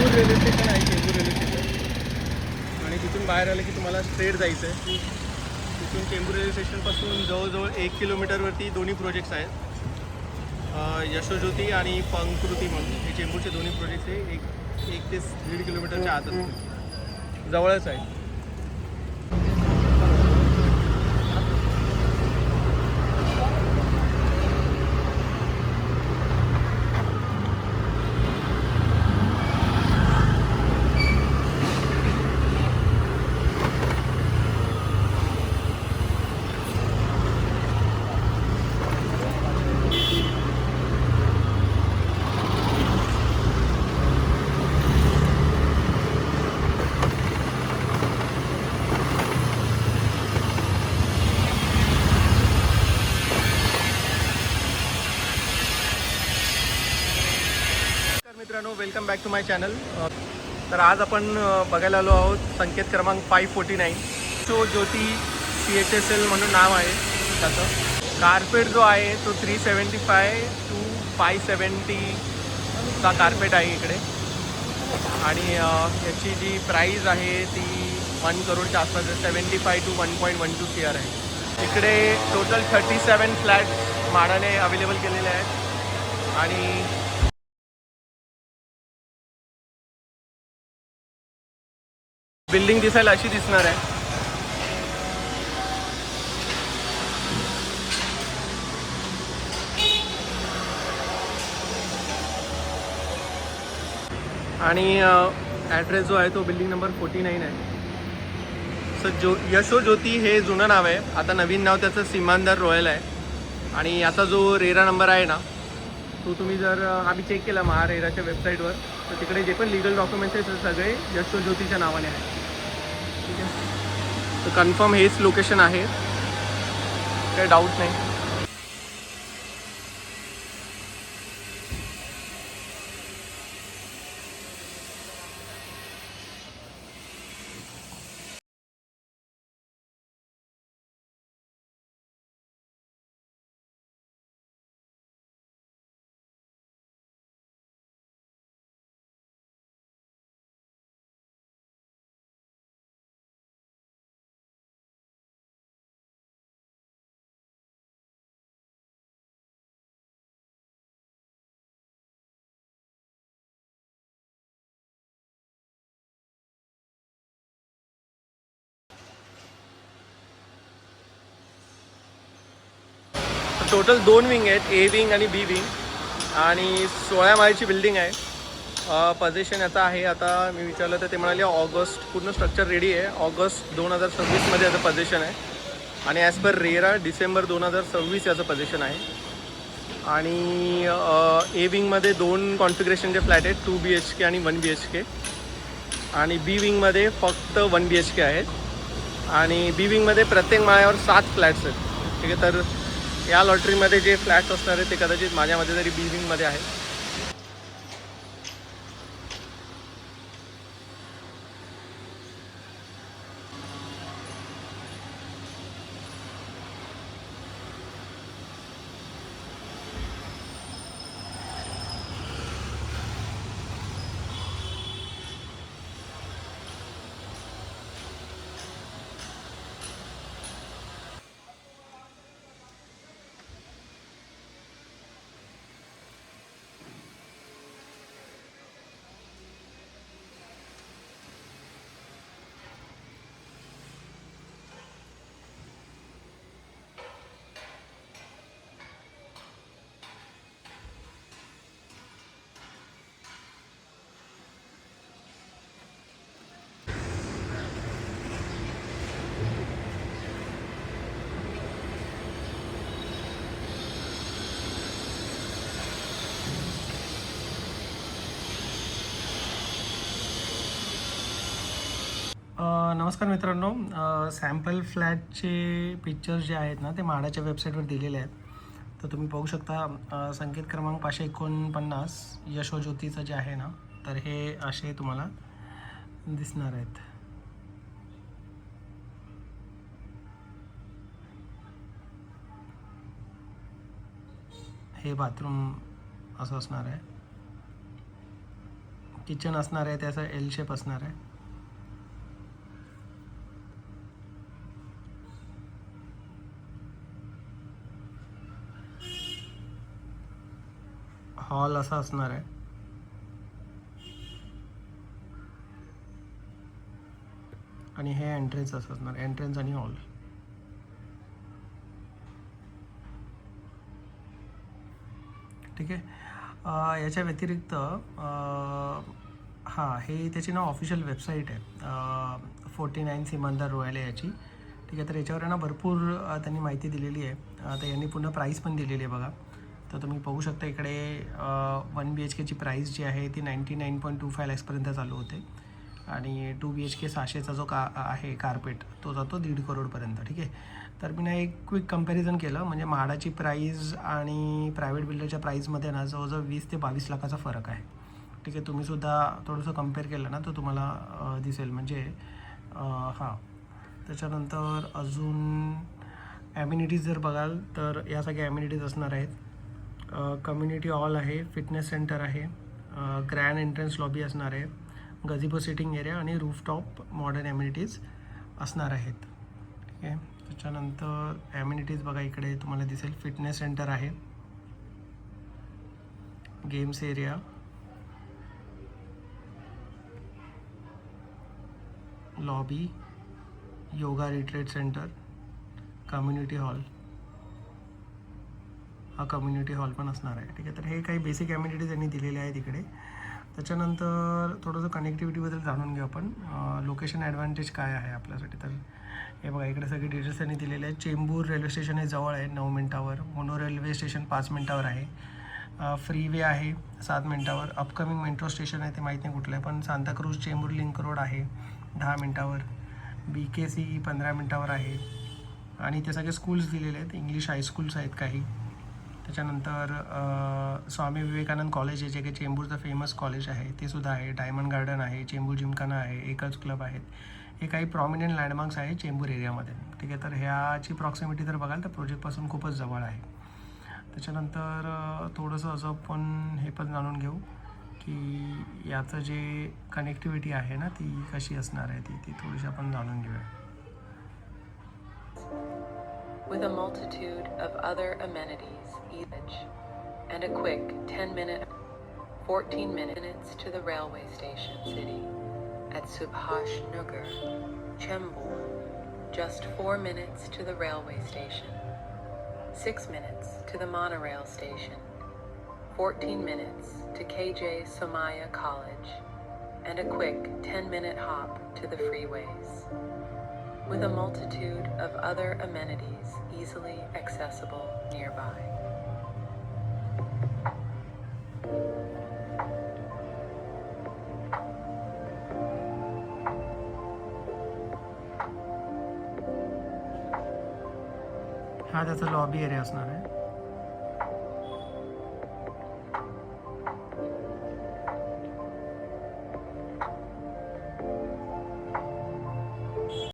Chembur railway station आहे, Chembur railway station. आणि तिथून बाहेर आलं की तुम्हाला स्ट्रेट जायचं आहे. तिथून चेंबूर रेल्वे स्टेशनपासून जवळजवळ 1 किलोमीटरवरती दोन्ही प्रोजेक्ट्स आहेत. यशोज्योती आणि पंकृती म्हणून हे चेंबूरचे दोन्ही प्रोजेक्ट्स हे 1 ते 1.5 किलोमीटरच्या आत असतील, जवळच आहे. मित्रांनो, welcome back to my channel. तर आज आपण बघायला आलो आहोत संकेत क्रमांक 549. यशोज्योती CHSL म्हणून नाव आहे त्याचं. कार्पेट जो आहे तो 375 to 570 चा कार्पेट आहे इकडे. आणि याची जी प्राईज आहे ती 1 करोडच्या आसपास आहे. 75 to 1.12 CR आहे. इकडे टोटल 37 फ्लॅट्स म्हाडाने अवेलेबल केलेले आहेत. आणि बिल्डिंग दिसायला अशी दिसणार आहे. आणि ॲड्रेस जो आहे तो बिल्डिंग नंबर 49 आहे. सो यशोज्योती हे जुनं नाव आहे. आता नवीन नाव त्याचं सिमानदार रॉयल आहे. आणि याचा जो रेरा नंबर आहे ना, तो तुम्ही जर आम्ही चेक केला महारेराच्या वेबसाईटवर, तर तिकडे जे पण लिगल डॉक्युमेंट्स आहेत ते सगळे यशोज्योतीच्या नावाने आहेत. ठीक आहे, तर कन्फर्म हेच लोकेशन आहे, काही डाऊट नाही. टोटल 2 विंग आहेत, A विंग आणि B विंग. आणि 16 माळ्याची बिल्डिंग आहे. पोझिशन याचा आहे, आता मी विचारलं तर ते म्हणाले ऑगस्ट, पूर्ण स्ट्रक्चर रेडी आहे. ऑगस्ट 2026मध्ये याचं पोझिशन आहे. आणि ॲज पर रेरा डिसेंबर 2026 याचं पोझिशन आहे. आणि A विंगमध्ये 2 कॉन्फिगरेशनचे फ्लॅट आहेत, 2 BHK आणि 1 BHK. आणि B विंगमध्ये फक्त 1 BHK आहेत. आणि B विंगमध्ये प्रत्येक माळ्यावर 7 फ्लॅट्स आहेत. ठीक आहे, तर या लॉटरीमध्ये जे फ्लॅट्स असणार आहेत ते कदाचित माझ्यामध्ये तरी B विंगमध्ये आहे. नमस्कार मित्रांनो, सॅम्पल फ्लॅटचे पिक्चर्स जे आहेत ना ते म्हाडाच्या वेबसाईटवर दिलेले आहेत. तर तुम्ही पाहू शकता, संकेत क्रमांक 549 यशोज्योतीचं जे आहे ना, तर हे असे तुम्हाला दिसणार आहेत. हे बाथरूम असं असणार आहे. किचन असणार आहे, त्याचा एल शेप असणार आहे. हॉल असा असणार आहे. आणि हे एंट्रन्स असं असणार, एंट्रन्स आणि हॉल. ठीक आहे. याच्या व्यतिरिक्त हां, हे त्याची ना ऑफिशियल वेबसाईट आहे, 49 सिमंदर रॉयल आहे याची. ठीक आहे. तर याच्यावर आहे ना भरपूर त्यांनी माहिती दिलेली आहे. तर यांनी पुन्हा प्राईस पण दिलेली आहे बघा. तर तुम्ही पाहू शकता इकडे 1 BHKची प्राईस जी आहे ती 99.25 लॅक्सपर्यंत चालू होते. आणि 2 BHK 600चा जो आहे कार्पेट तो जातो 1.5 करोडपर्यंत. ठीक आहे. तर मी ना एक क्विक कंपॅरिझन केलं, म्हणजे म्हाडाची प्राईज आणि प्रायव्हेट बिल्डरच्या प्राईजमध्ये ना जवळजवळ 20 ते 22 लाखाचा फरक आहे. ठीक आहे. तुम्हीसुद्धा थोडंसं कम्पेअर केलं ना तर तुम्हाला दिसेल. म्हणजे हां, त्याच्यानंतर अजून ॲम्युनिटीज जर बघाल तर या सगळ्या ॲम्युनिटीज असणार आहेत. कम्युनिटी हॉल आहे, फिटनेस सेंटर आहे, ग्रँड एंट्रन्स लॉबी असणार आहे, गझिबो सिटिंग एरिया आणि रूफटॉप मॉडर्न ॲम्युनिटीज असणार आहेत. ठीक आहे. त्याच्यानंतर ॲम्युनिटीज बघा इकडे तुम्हाला दिसेल. फिटनेस सेंटर आहे, games area, lobby, yoga retreat centre, community hall. हा कम्युनिटी हॉल पण असणार आहे. ठीक आहे. तर हे काही बेसिक ॲम्युनिटीज यांनी दिलेले आहेत इकडे. त्याच्यानंतर थोडंसं कनेक्टिव्हिटीबद्दल जाणून घेऊ आपण. लोकेशन ॲडव्हान्टेज काय आहे आपल्यासाठी. तर हे बघा इकडे सगळे डिटेल्स त्यांनी दिलेले आहेत. चेंबूर रेल्वे स्टेशन हे जवळ आहे 9 मिनटावर. मोनो रेल्वे स्टेशन 5 मिनटावर आहे. फ्रीवे आहे 7 मिनटावर. अपकमिंग मेट्रो स्टेशन आहे ते माहीत नाही कुठलं आहे, पण सांताक्रूज चेंबूर लिंक रोड आहे 10 मिनटावर. BKC 15 मिनटावर आहे. आणि ते सगळे स्कूल्स दिलेले आहेत, इंग्लिश हायस्कूल्स आहेत काही. त्याच्यानंतर स्वामी विवेकानंद कॉलेज आहे, जे काही चेंबूरचं फेमस कॉलेज आहे ते सुद्धा आहे. डायमंड गार्डन आहे, चेंबूर जिमखाना आहे, एकच क्लब आहेत. हे काही प्रॉमिनंट लँडमार्क्स आहे चेंबूर एरियामध्ये. ठीक आहे. तर ह्याची प्रॉक्सिमिटी जर बघाल तर प्रोजेक्टपासून खूपच जवळ आहे. त्याच्यानंतर थोडंसं असं आपण हे पण जाणून घेऊ की याचं जे कनेक्टिव्हिटी आहे ना ती कशी असणार आहे, ती थोडीशी आपण जाणून घेऊया. With a multitude of other amenities, and a quick 14 minutes to the railway station city at Subhash Nagar, Chembur. Just 4 minutes to the railway station, 6 minutes to the monorail station, 14 minutes to KJ Somaya College, and a quick 10-minute hop to the freeways. With a multitude of other amenities easily accessible nearby. हा त्याचा lobby area असणार आहे.